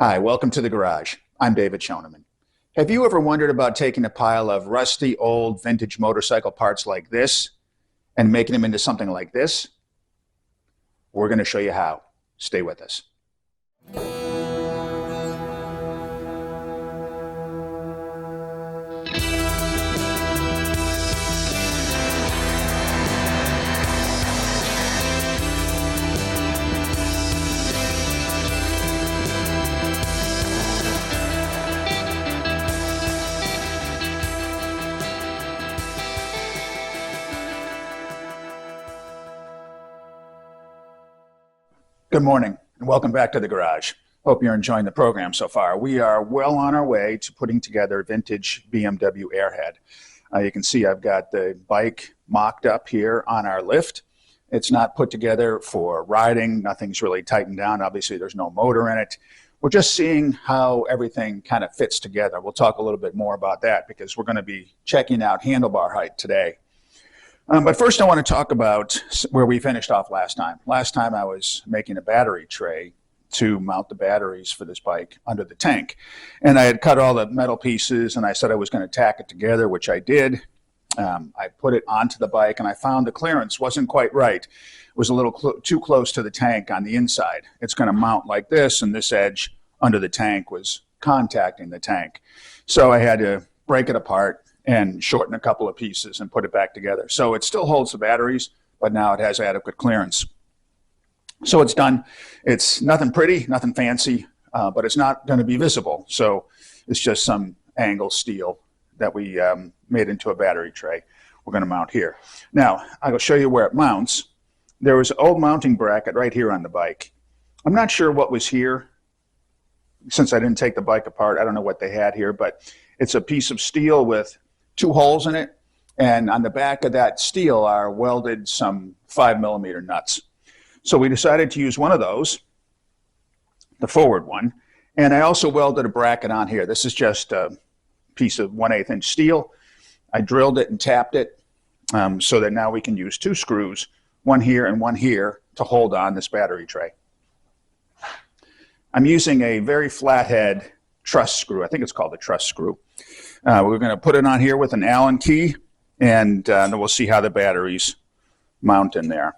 Hi, welcome to the garage. I'm David Schoneman. Have you ever wondered about taking a pile of rusty, old, vintage motorcycle parts like this and making them into something like this? We're going to show you how. Stay with us. Good morning and welcome back to the garage. Hope you're enjoying the program so far. We are well on our way to putting together a vintage BMW Airhead. You can see I've got the bike mocked up here on our lift. It's not put together for riding. Nothing's really tightened down. Obviously, there's no motor in it. We're just seeing how everything kind of fits together. We'll talk a little bit more about that because we're going to be checking out handlebar height today. But first I want to talk about where we finished off last time. Last time I was making a battery tray to mount the batteries for this bike under the tank. And I had cut all the metal pieces and I said I was going to tack it together, which I did. I put it onto the bike and I found the clearance wasn't quite right. It was a little too close to the tank on the inside. It's going to mount like this, and this edge under the tank was contacting the tank. So I had to break it apart and shorten a couple of pieces and put it back together. So it still holds the batteries, but now it has adequate clearance. So it's done. It's nothing pretty, nothing fancy, but it's not going to be visible. So it's just some angle steel that we made into a battery tray we're going to mount here. Now, I will show you where it mounts. There was an old mounting bracket right here on the bike. I'm not sure what was here. Since I didn't take the bike apart, I don't know what they had here, but it's a piece of steel with 2 holes in it, and on the back of that steel are welded some 5mm nuts. So we decided to use one of those, the forward one, and I also welded a bracket on here. This is just a piece of 1/8 inch steel. I drilled it and tapped it so that now we can use 2 screws, one here and one here, to hold on this battery tray. I'm using a very flathead truss screw. I think it's called a truss screw. We're going to put it on here with an Allen key, and then we'll see how the batteries mount in there.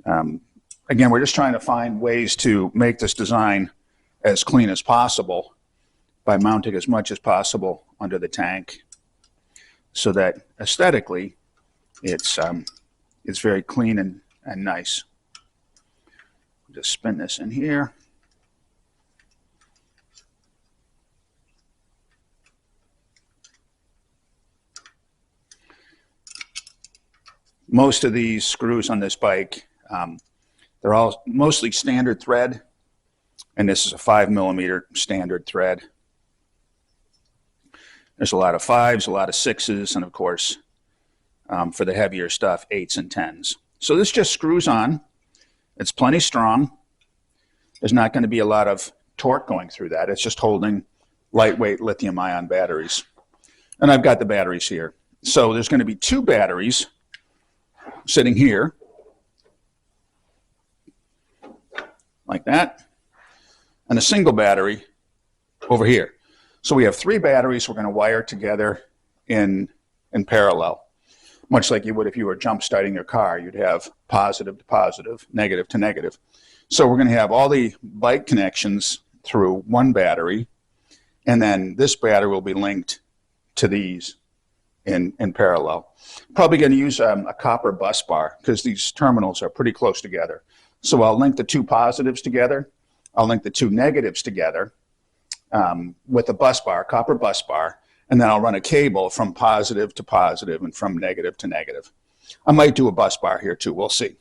Again, we're just trying to find ways to make this design as clean as possible by mounting as much as possible under the tank so that aesthetically it's very clean and nice. Just spin this in here. Most of these screws on this bike, they're all mostly standard thread, and this is a 5mm standard thread. There's a lot of 5s, a lot of 6s, and of course, for the heavier stuff, 8s and 10s. So this just screws on. It's plenty strong. There's not going to be a lot of torque going through that. It's just holding lightweight lithium-ion batteries. And I've got the batteries here. So there's going to be 2 batteries sitting here, like that, and a single battery over here. So we have 3 batteries we're going to wire together in parallel, much like you would if you were jump starting your car. You'd have positive to positive, negative to negative. So we're going to have all the bike connections through one battery, and then this battery will be linked to these in parallel. Probably going to use a copper bus bar because these terminals are pretty close together. So I'll link the 2 positives together. I'll link the 2 negatives together with a bus bar, copper bus bar, and then I'll run a cable from positive to positive and from negative to negative. I might do a bus bar here too. We'll see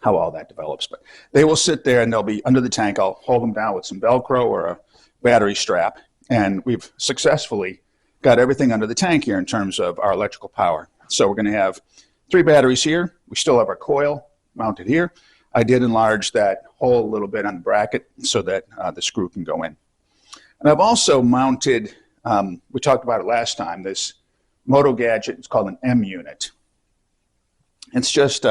how all that develops. But they will sit there and they'll be under the tank. I'll hold them down with some Velcro or a battery strap, and we've successfully got everything under the tank here in terms of our electrical power. So we're going to have 3 batteries here. We still have our coil mounted here. I did enlarge that hole a little bit on the bracket so that the screw can go in. And I've also mounted, we talked about it last time, this Moto Gadget. It's called an M unit. It's just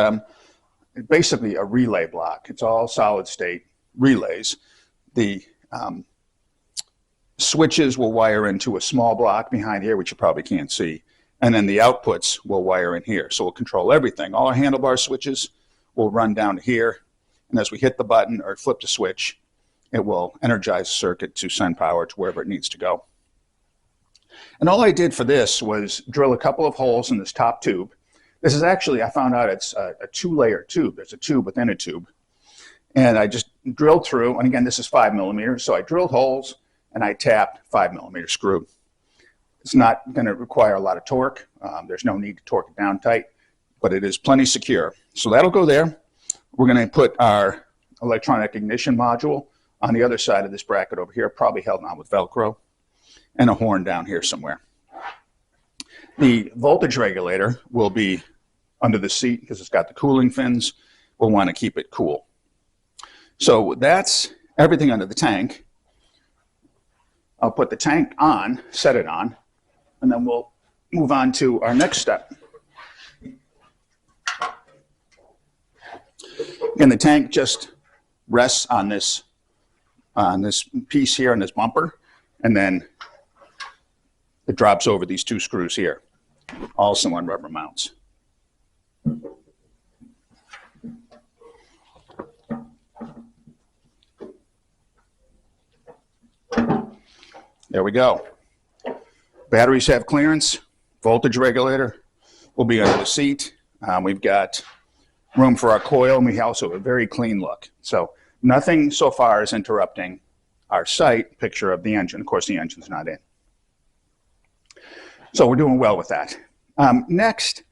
basically a relay block. It's all solid state relays. The switches will wire into a small block behind here, which you probably can't see. And then the outputs will wire in here. So we'll control everything. All our handlebar switches will run down to here. And as we hit the button or flip the switch, it will energize the circuit to send power to wherever it needs to go. And all I did for this was drill a couple of holes in this top tube. This is actually, I found out it's a 2-layer tube. There's a tube within a tube. And I just drilled through, and again, this is 5 millimeters. So I drilled holes and I tapped 5-millimeter screw. It's not going to require a lot of torque. There's no need to torque it down tight, but it is plenty secure. So that'll go there. We're going to put our electronic ignition module on the other side of this bracket over here, probably held on with Velcro, and a horn down here somewhere. The voltage regulator will be under the seat because it's got the cooling fins. We'll want to keep it cool. So that's everything under the tank. I'll put the tank on, set it on, and then we'll move on to our next step. Again, the tank just rests on this piece here, on this bumper, and then it drops over these 2 screws here, also on rubber mounts. There we go. Batteries have clearance. Voltage regulator will be under the seat. We've got room for our coil, and we also have a very clean look. So nothing so far is interrupting our sight picture of the engine. Of course, the engine's not in. So we're doing well with that. Next,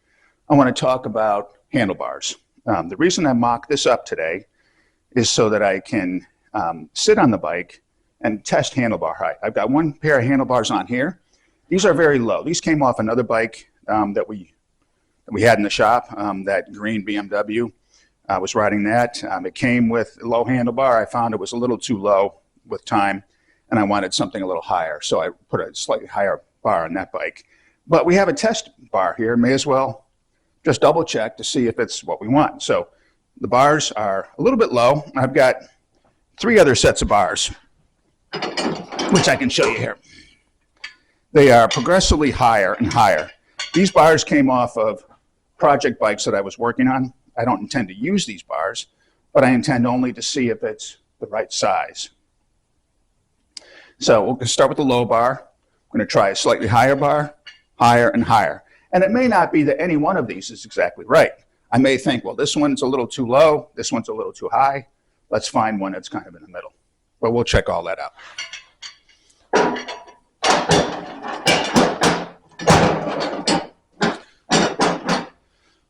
I want to talk about handlebars. The reason I mocked this up today is so that I can sit on the bike and test handlebar height. I've got one pair of handlebars on here. These are very low. These came off another bike that we had in the shop, that green BMW. I was riding that. It came with a low handlebar. I found it was a little too low with time, and I wanted something a little higher. So I put a slightly higher bar on that bike. But we have a test bar here. May as well just double check to see if it's what we want. So the bars are a little bit low. I've got 3 other sets of bars, which I can show you here. They are progressively higher and higher. These bars came off of project bikes that I was working on. I don't intend to use these bars, but I intend only to see if it's the right size. So we'll start with the low bar. I'm going to try a slightly higher bar, higher and higher. And it may not be that any one of these is exactly right. I may think, well, this one's a little too low, this one's a little too high. Let's find one that's kind of in the middle. But we'll check all that out.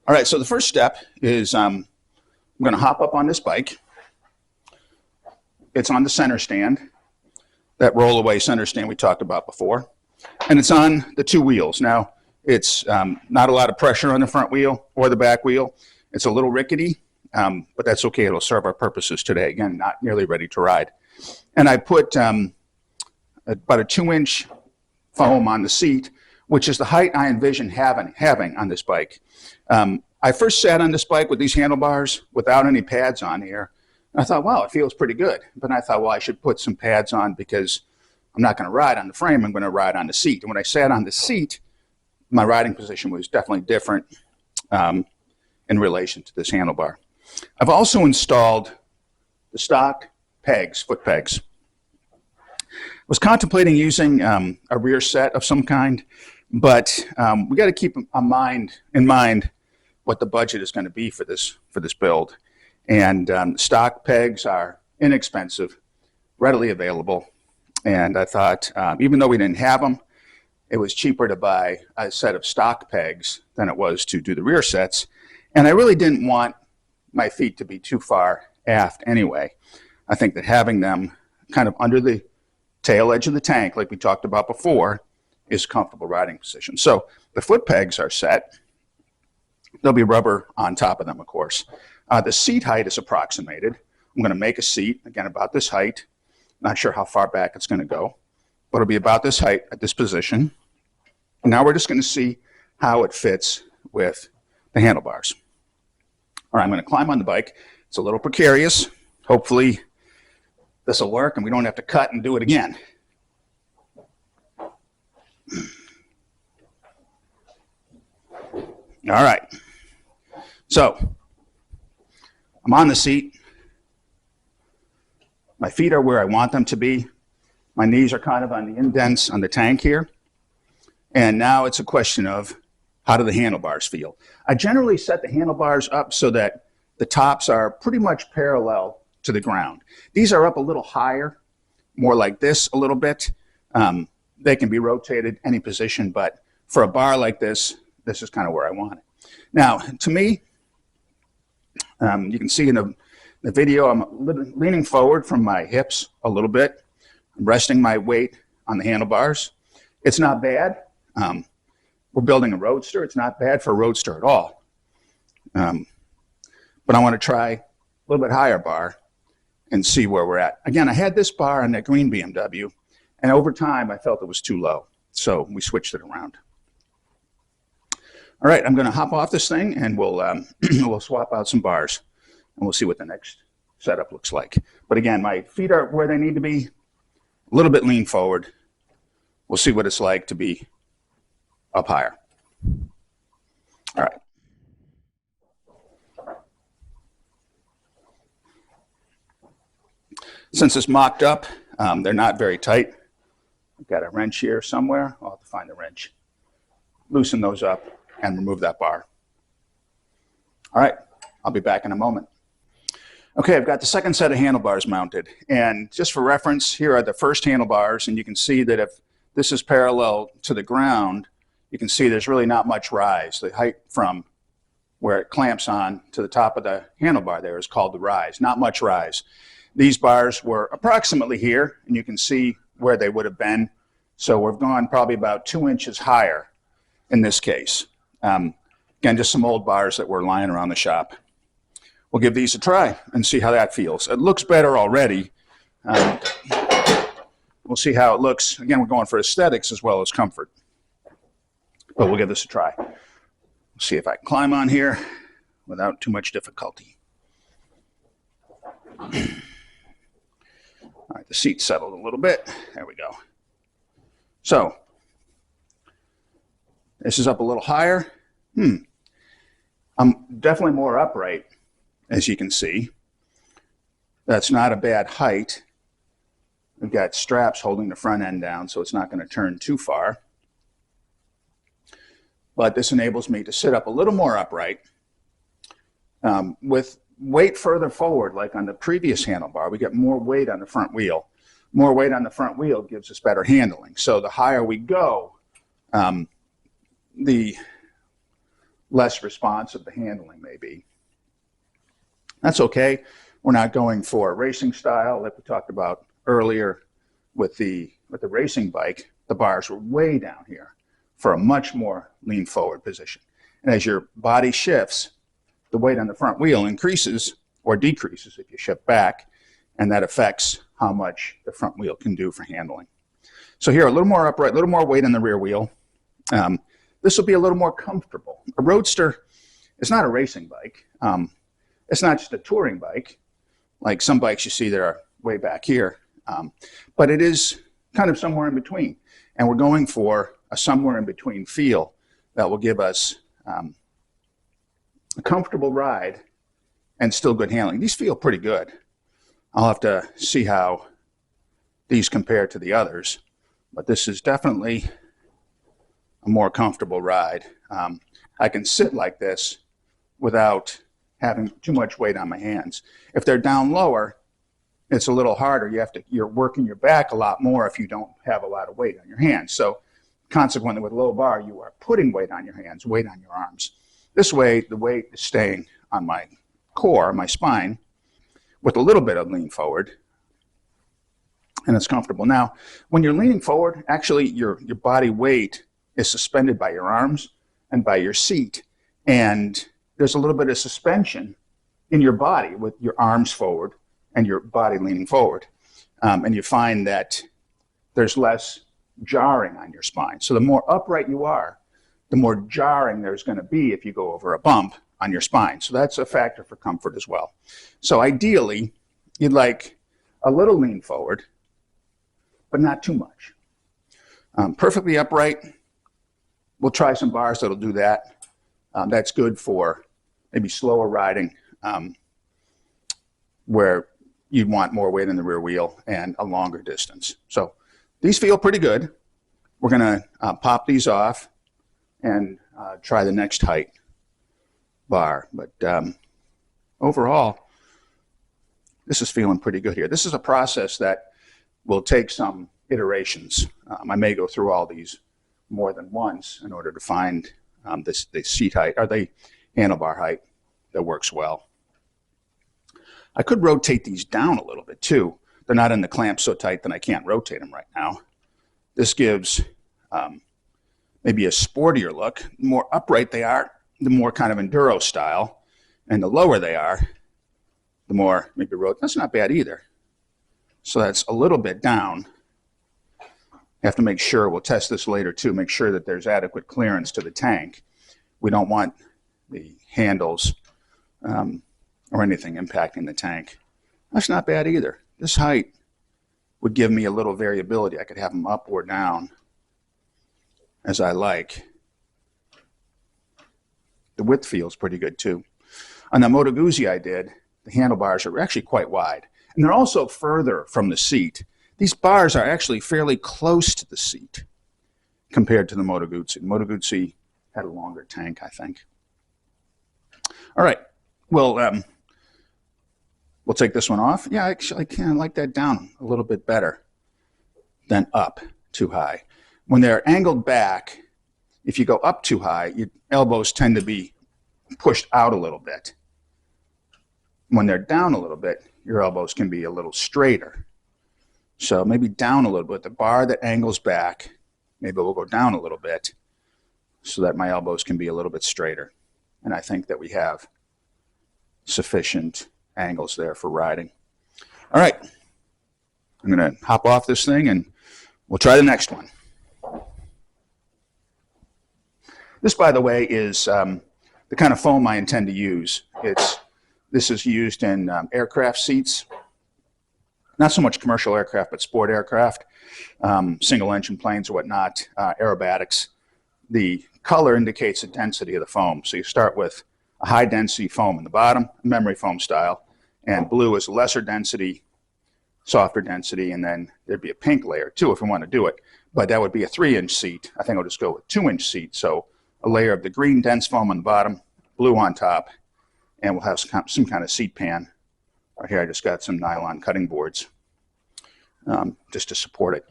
All right, so the first step is I'm going to hop up on this bike. It's on the center stand, that roll-away center stand we talked about before. And it's on the 2 wheels. Now, it's not a lot of pressure on the front wheel or the back wheel. It's a little rickety, but that's okay. It'll serve our purposes today. Again, not nearly ready to ride. And I put about a 2-inch foam on the seat, which is the height I envision having on this bike. I first sat on this bike with these handlebars without any pads on here. And I thought, wow, it feels pretty good. But I thought, well, I should put some pads on because I'm not going to ride on the frame. I'm going to ride on the seat. And when I sat on the seat, my riding position was definitely different in relation to this handlebar. I've also installed the stock pegs, foot pegs. I was contemplating using a rear set of some kind, but we got to keep in mind what the budget is going to be for this build. And stock pegs are inexpensive, readily available. And I thought, even though we didn't have them, it was cheaper to buy a set of stock pegs than it was to do the rear sets. And I really didn't want my feet to be too far aft anyway. I think that having them kind of under the tail edge of the tank, like we talked about before, is a comfortable riding position. So the foot pegs are set. There'll be rubber on top of them, of course. The seat height is approximated. I'm going to make a seat, again, about this height. Not sure how far back it's going to go, but it'll be about this height at this position. And now we're just going to see how it fits with the handlebars. All right, I'm going to climb on the bike. It's a little precarious. Hopefully this will work and we don't have to cut and do it again. All right. So I'm on the seat. My feet are where I want them to be. My knees are kind of on the indents on the tank here. And now it's a question of how do the handlebars feel? I generally set the handlebars up so that the tops are pretty much parallel to the ground. These are up a little higher, more like this a little bit. They can be rotated any position, but for a bar like this, this is kind of where I want it. Now, to me, you can see in the video, I'm leaning forward from my hips a little bit. I'm resting my weight on the handlebars. It's not bad. We're building a roadster. It's not bad for a roadster at all. But I want to try a little bit higher bar and see where we're at. Again, I had this bar on that green BMW, and over time I felt it was too low. So we switched it around. All right, I'm going to hop off this thing and we'll we'll swap out some bars and we'll see what the next setup looks like. But again, my feet are where they need to be, a little bit lean forward. We'll see what it's like to be up higher. All right. Since it's mocked up, they're not very tight. I've got a wrench here somewhere. I'll have to find the wrench. Loosen those up and remove that bar. All right, I'll be back in a moment. Okay, I've got the second set of handlebars mounted. And just for reference, here are the first handlebars. And you can see that if this is parallel to the ground, you can see there's really not much rise. The height from where it clamps on to the top of the handlebar there is called the rise, not much rise. These bars were approximately here, and you can see where they would have been. So we've gone probably about 2 inches higher in this case. Again, just some old bars that were lying around the shop. We'll give these a try and see how that feels. It looks better already. We'll see how it looks. Again, we're going for aesthetics as well as comfort. But we'll give this a try. See if I can climb on here without too much difficulty. All right, the seat settled a little bit. There we go. So, this is up a little higher. I'm definitely more upright, as you can see. That's not a bad height. We've got straps holding the front end down, so it's not going to turn too far. But this enables me to sit up a little more upright. With weight further forward, like on the previous handlebar, we get more weight on the front wheel. More weight on the front wheel gives us better handling. So the higher we go, the less responsive the handling may be. That's okay. We're not going for racing style like we talked about earlier with the racing bike. The bars were way down here for a much more lean forward position. And as your body shifts, the weight on the front wheel increases or decreases if you shift back, and that affects how much the front wheel can do for handling. So here, a little more upright, a little more weight on the rear wheel. This will be a little more comfortable. A roadster is not a racing bike. It's not just a touring bike, like some bikes you see that are way back here, but it is kind of somewhere in between. And we're going for a somewhere in between feel that will give us a comfortable ride and still good handling. These feel pretty good. I'll have to see how these compare to the others, but this is definitely a more comfortable ride. I can sit like this without having too much weight on my hands. If they're down lower, it's a little harder. You're working your back a lot more if you don't have a lot of weight on your hands. So consequently, with low bar, you are putting weight on your hands, weight on your arms. This way, the weight is staying on my core, my spine, with a little bit of lean forward, and it's comfortable. Now, when you're leaning forward, actually your body weight is suspended by your arms and by your seat, and there's a little bit of suspension in your body with your arms forward and your body leaning forward, and you find that there's less jarring on your spine. So the more upright you are, the more jarring there's going to be if you go over a bump on your spine. So that's a factor for comfort as well. So ideally, you'd like a little lean forward, but not too much. Perfectly upright. We'll try some bars that'll do that. That's good for maybe slower riding, where you'd want more weight in the rear wheel and a longer distance. So these feel pretty good. We're going to pop these off and try the next height bar. But overall, this is feeling pretty good here. This is a process that will take some iterations. I may go through all these more than once in order to find the seat height or the handlebar height that works well. I could rotate these down a little bit too. They're not in the clamp so tight that I can't rotate them right now. This gives maybe a sportier look. The more upright they are, the more kind of enduro style, and the lower they are, the more maybe rotate. That's not bad either. So that's a little bit down. You have to make sure, we'll test this later too, make sure that there's adequate clearance to the tank. We don't want the handles or anything impacting the tank. That's not bad either. This height would give me a little variability. I could have them up or down as I like. The width feels pretty good too. On the Moto Guzzi I did, the handlebars are actually quite wide. And they're also further from the seat. These bars are actually fairly close to the seat compared to the Moto Guzzi. The Moto Guzzi had a longer tank, I think. All right, we'll take this one off. Yeah, actually, I kind of like that down a little bit better than up too high. When they're angled back, if you go up too high, your elbows tend to be pushed out a little bit. When they're down a little bit, your elbows can be a little straighter. So maybe down a little bit. The bar that angles back, maybe we'll go down a little bit so that my elbows can be a little bit straighter. And I think that we have sufficient angles there for riding. All right, I'm going to hop off this thing and we'll try the next one. This, by the way, is the kind of foam I intend to use. This is used in aircraft seats. Not so much commercial aircraft, but sport aircraft, single engine planes or whatnot, aerobatics. The color indicates the density of the foam. So you start with a high density foam in the bottom, memory foam style, and blue is lesser density, softer density, and then there'd be a pink layer too if we want to do it. But that would be a 3-inch seat. I think I'll just go with 2-inch seat. So a layer of the green dense foam on the bottom, blue on top, and we'll have some kind of seat pan. Right here I just got some nylon cutting boards just to support it.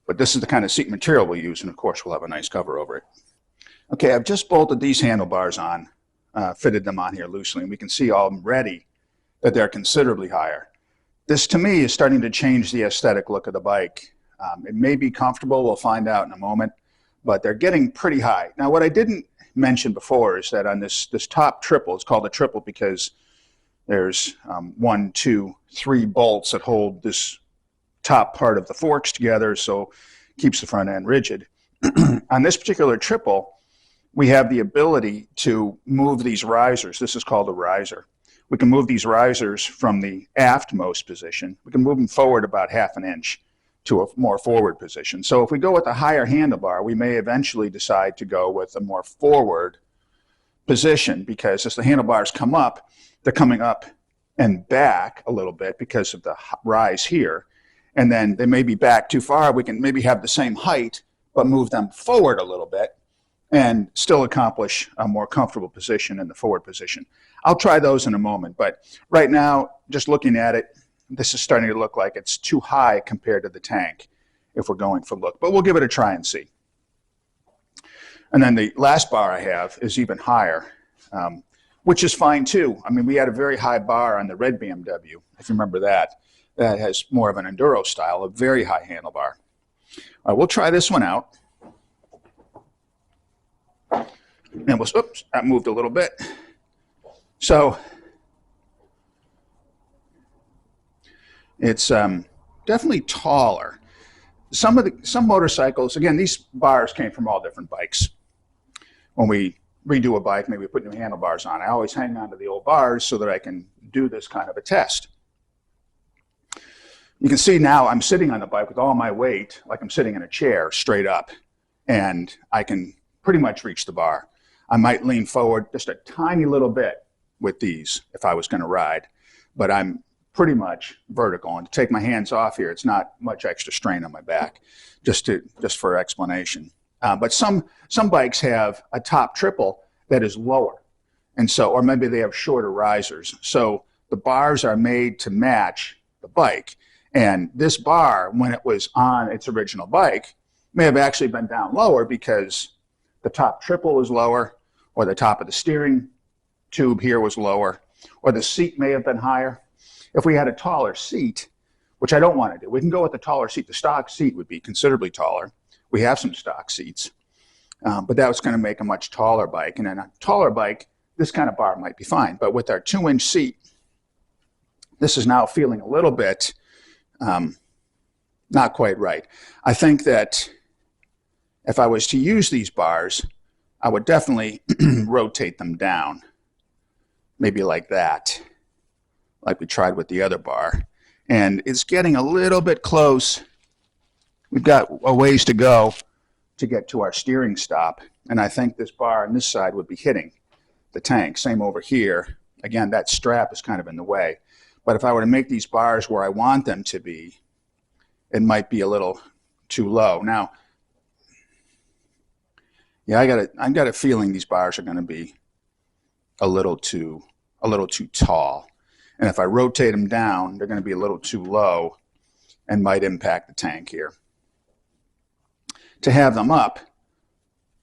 But this is the kind of seat material we'll use, and of course we'll have a nice cover over it. Okay, I've just bolted these handlebars on, fitted them on here loosely, and we can see already that they're considerably higher. This to me is starting to change the aesthetic look of the bike. It may be comfortable, we'll find out in a moment, but they're getting pretty high. Now what I didn't mention before is that on this top triple, it's called a triple because there's 1, 2, 3 bolts that hold this top part of the forks together, so keeps the front end rigid. On this particular triple, we have the ability to move these risers. This is called a riser. We can move these risers from the aftmost position. We can move them forward about 1/2 inch to a more forward position. So if we go with a higher handlebar, we may eventually decide to go with a more forward position because as the handlebars come up, they're coming up and back a little bit because of the rise here. And then they may be back too far. We can maybe have the same height, but move them forward a little bit and still accomplish a more comfortable position in the forward position. I'll try those in a moment, but right now, just looking at it, this is starting to look like it's too high compared to the tank if we're going for look, but we'll give it a try and see. And then the last bar I have is even higher, which is fine too. I mean, we had a very high bar on the red BMW, if you remember that. That has more of an enduro style, a very high handlebar. All right, we'll try this one out. And we'll, oops, that moved a little bit. So it's definitely taller. Some motorcycles, again, these bars came from all different bikes. When we redo a bike, maybe we put new handlebars on. I always hang on to the old bars so that I can do this kind of a test. You can see now I'm sitting on the bike with all my weight, like I'm sitting in a chair straight up, and I can pretty much reach the bar. I might lean forward just a tiny little bit with these if I was going to ride, but I'm pretty much vertical. And to take my hands off here, it's not much extra strain on my back, just for explanation. But some bikes have a top triple that is lower, and so, or maybe they have shorter risers. So the bars are made to match the bike. And this bar, when it was on its original bike, may have actually been down lower because the top triple was lower, or the top of the steering tube here was lower, or the seat may have been higher. If we had a taller seat, which I don't want to do, we can go with the taller seat. The stock seat would be considerably taller. We have some stock seats, but that was going to make a much taller bike. And in a taller bike, this kind of bar might be fine. But with our 2-inch seat, this is now feeling a little bit not quite right. I think that if I was to use these bars, I would definitely rotate them down, maybe like that, like we tried with the other bar. And it's getting a little bit close. We've got a ways to go to get to our steering stop, and I think this bar on this side would be hitting the tank. Same over here. Again, that strap is kind of in the way. But if I were to make these bars where I want them to be, it might be a little too low. Now, yeah, I got a feeling these bars are going to be a little too tall. And if I rotate them down, they're going to be a little too low and might impact the tank here. To have them up,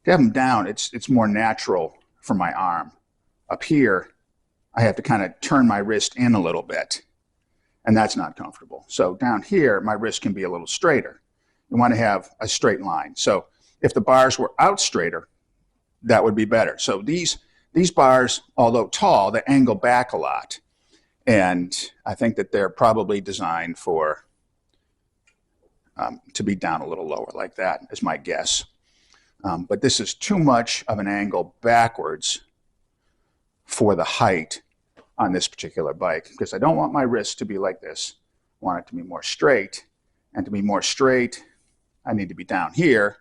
to have them down, it's more natural for my arm. Up here, I have to kind of turn my wrist in a little bit, and that's not comfortable. So down here, my wrist can be a little straighter. You want to have a straight line. So if the bars were out straighter, that would be better. So these bars, although tall, they angle back a lot. And I think that they're probably designed for to be down a little lower like that, is my guess. But this is too much of an angle backwards for the height on this particular bike, because I don't want my wrist to be like this. I want it to be more straight. And to be more straight, I need to be down here,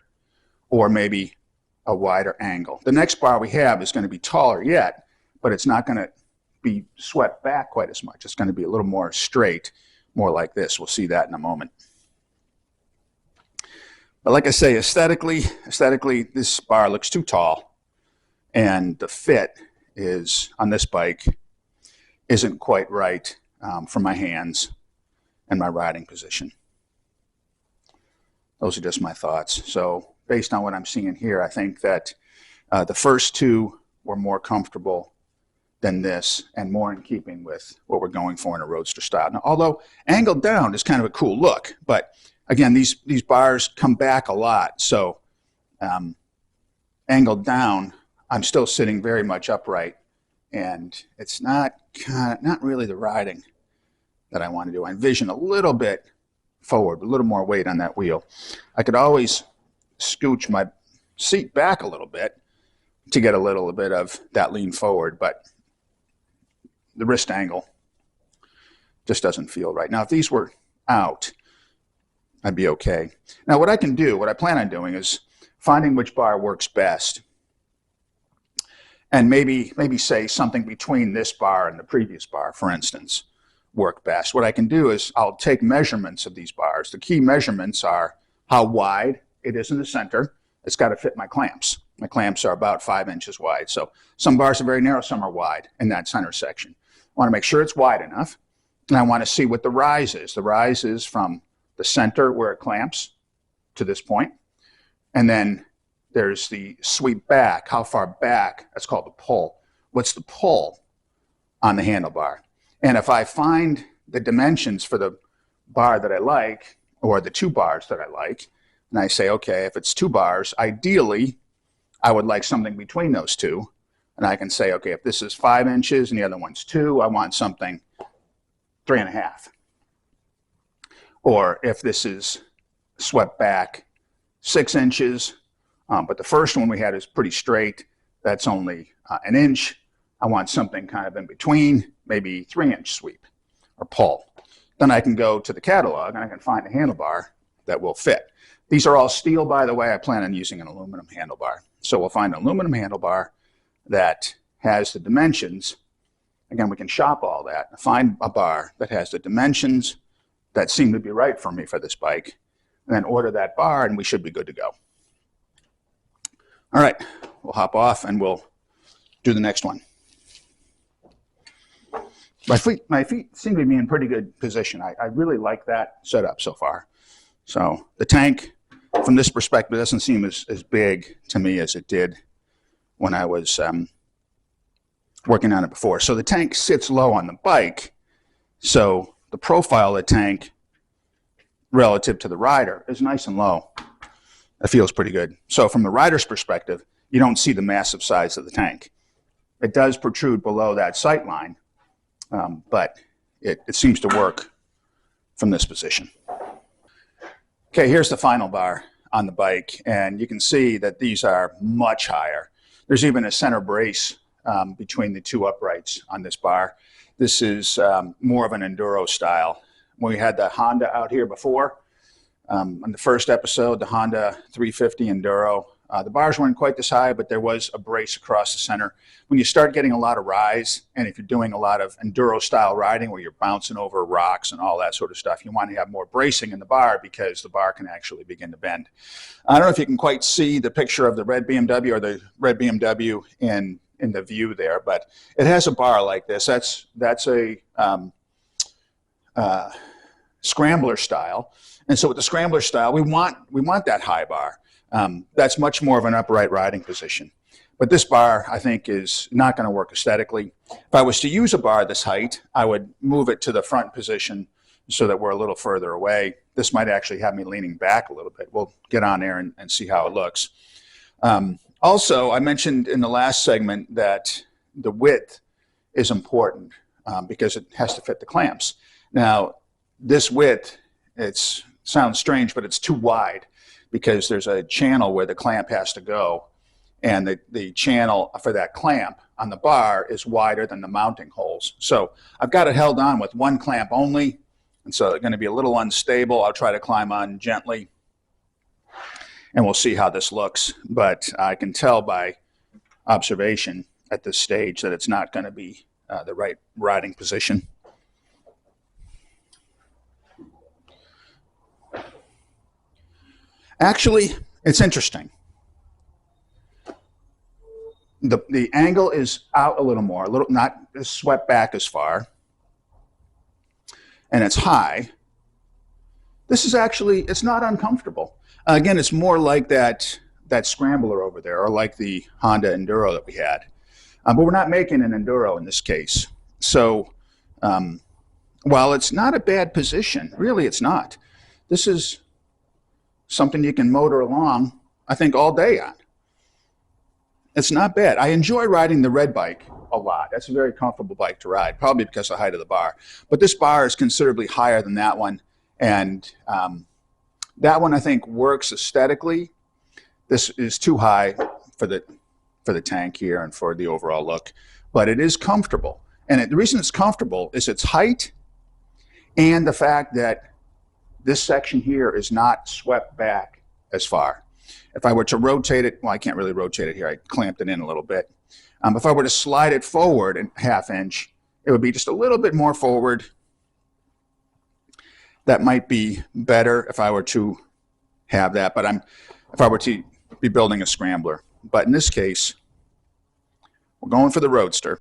or maybe a wider angle. The next bar we have is going to be taller yet, but it's not going to be swept back quite as much. It's going to be a little more straight, more like this. We'll see that in a moment. But like I say, aesthetically, this bar looks too tall, and the fit is on this bike isn't quite right for my hands and my riding position. Those are just my thoughts. So based on what I'm seeing here, I think that the first two were more comfortable than this and more in keeping with what we're going for in a roadster style. Now, although angled down is kind of a cool look, but again, these bars come back a lot. So angled down, I'm still sitting very much upright, and it's not really the riding that I want to do. I envision a little bit forward, a little more weight on that wheel. I could always scooch my seat back a little bit to get a little bit of that lean forward, but the wrist angle just doesn't feel right. Now, if these were out, I'd be okay. Now, what I can do, what I plan on doing, is finding which bar works best, and maybe say something between this bar and the previous bar, for instance, work best. What I can do is I'll take measurements of these bars. The key measurements are how wide it is in the center. It's got to fit my clamps. My clamps are about 5 inches wide. So some bars are very narrow, some are wide in that center section. I want to make sure it's wide enough, and I want to see what the rise is. The rise is from the center where it clamps to this point, and then there's the sweep back, how far back. That's called the pull. What's the pull on the handlebar? And if I find the dimensions for the bar that I like, or the two bars that I like, and I say, okay, if it's 2 bars, ideally, I would like something between those two. And I can say, okay, if this is 5 inches and the other one's 2, I want something 3.5. Or if this is swept back 6 inches, but the first one we had is pretty straight, that's only 1 inch. I want something kind of in between, maybe 3-inch sweep or pull. then I can go to the catalog and I can find a handlebar that will fit. These are all steel, by the way. I plan on using an aluminum handlebar. So we'll find an aluminum handlebar that has the dimensions. Again, we can shop all that, find a bar that has the dimensions that seem to be right for me for this bike, and then order that bar, and we should be good to go. All right, we'll hop off and we'll do the next one. My feet seem to be in pretty good position. I really like that setup so far. So the tank, from this perspective, doesn't seem as big to me as it did when I was working on it before. So the tank sits low on the bike, so the profile of the tank relative to the rider is nice and low. That feels pretty good. So from the rider's perspective, you don't see the massive size of the tank. It does protrude below that sight line, but it seems to work from this position. Okay, here's the final bar on the bike, and you can see that these are much higher. There's even a center brace between the two uprights on this bar. This is more of an enduro style. When we had the Honda out here before, on the first episode, the Honda 350 Enduro, the bars weren't quite this high, but there was a brace across the center. When you start getting a lot of rise, and if you're doing a lot of enduro style riding where you're bouncing over rocks and all that sort of stuff, you want to have more bracing in the bar because the bar can actually begin to bend. I don't know if you can quite see the picture of the red BMW or the red BMW in the view there, but it has a bar like this. That's a scrambler style, and so with the scrambler style, we want that high bar. That's much more of an upright riding position. But this bar, I think, is not going to work aesthetically. If I was to use a bar this height, I would move it to the front position so that we're a little further away. This might actually have me leaning back a little bit. We'll get on there and see how it looks. Also, I mentioned in the last segment that the width is important because it has to fit the clamps. Now, this width, it sounds strange, but it's too wide because there's a channel where the clamp has to go, and the channel for that clamp on the bar is wider than the mounting holes. So I've got it held on with one clamp only, and so it's going to be a little unstable. I'll try to climb on gently, and we'll see how this looks. But I can tell by observation at this stage that it's not going to be the right riding position. Actually, it's interesting. The angle is out a little more, not swept back as far, and it's high. This is actually, it's not uncomfortable. Again, it's more like that scrambler over there, or like the Honda Enduro that we had. But we're not making an Enduro in this case. So while it's not a bad position, really it's not. This is something you can motor along, I think, all day on. It's not bad. I enjoy riding the red bike a lot. That's a very comfortable bike to ride, probably because of the height of the bar. But this bar is considerably higher than that one, and that one I think works aesthetically. This is too high for the tank here and for the overall look, but it is comfortable. And the reason it's comfortable is its height and the fact that this section here is not swept back as far. If I were to rotate it, well, I can't really rotate it here. I clamped it in a little bit. If I were to slide it forward a ½ inch, it would be just a little bit more forward. That might be better if I were to have that, but if I were to be building a scrambler. But in this case, we're going for the roadster.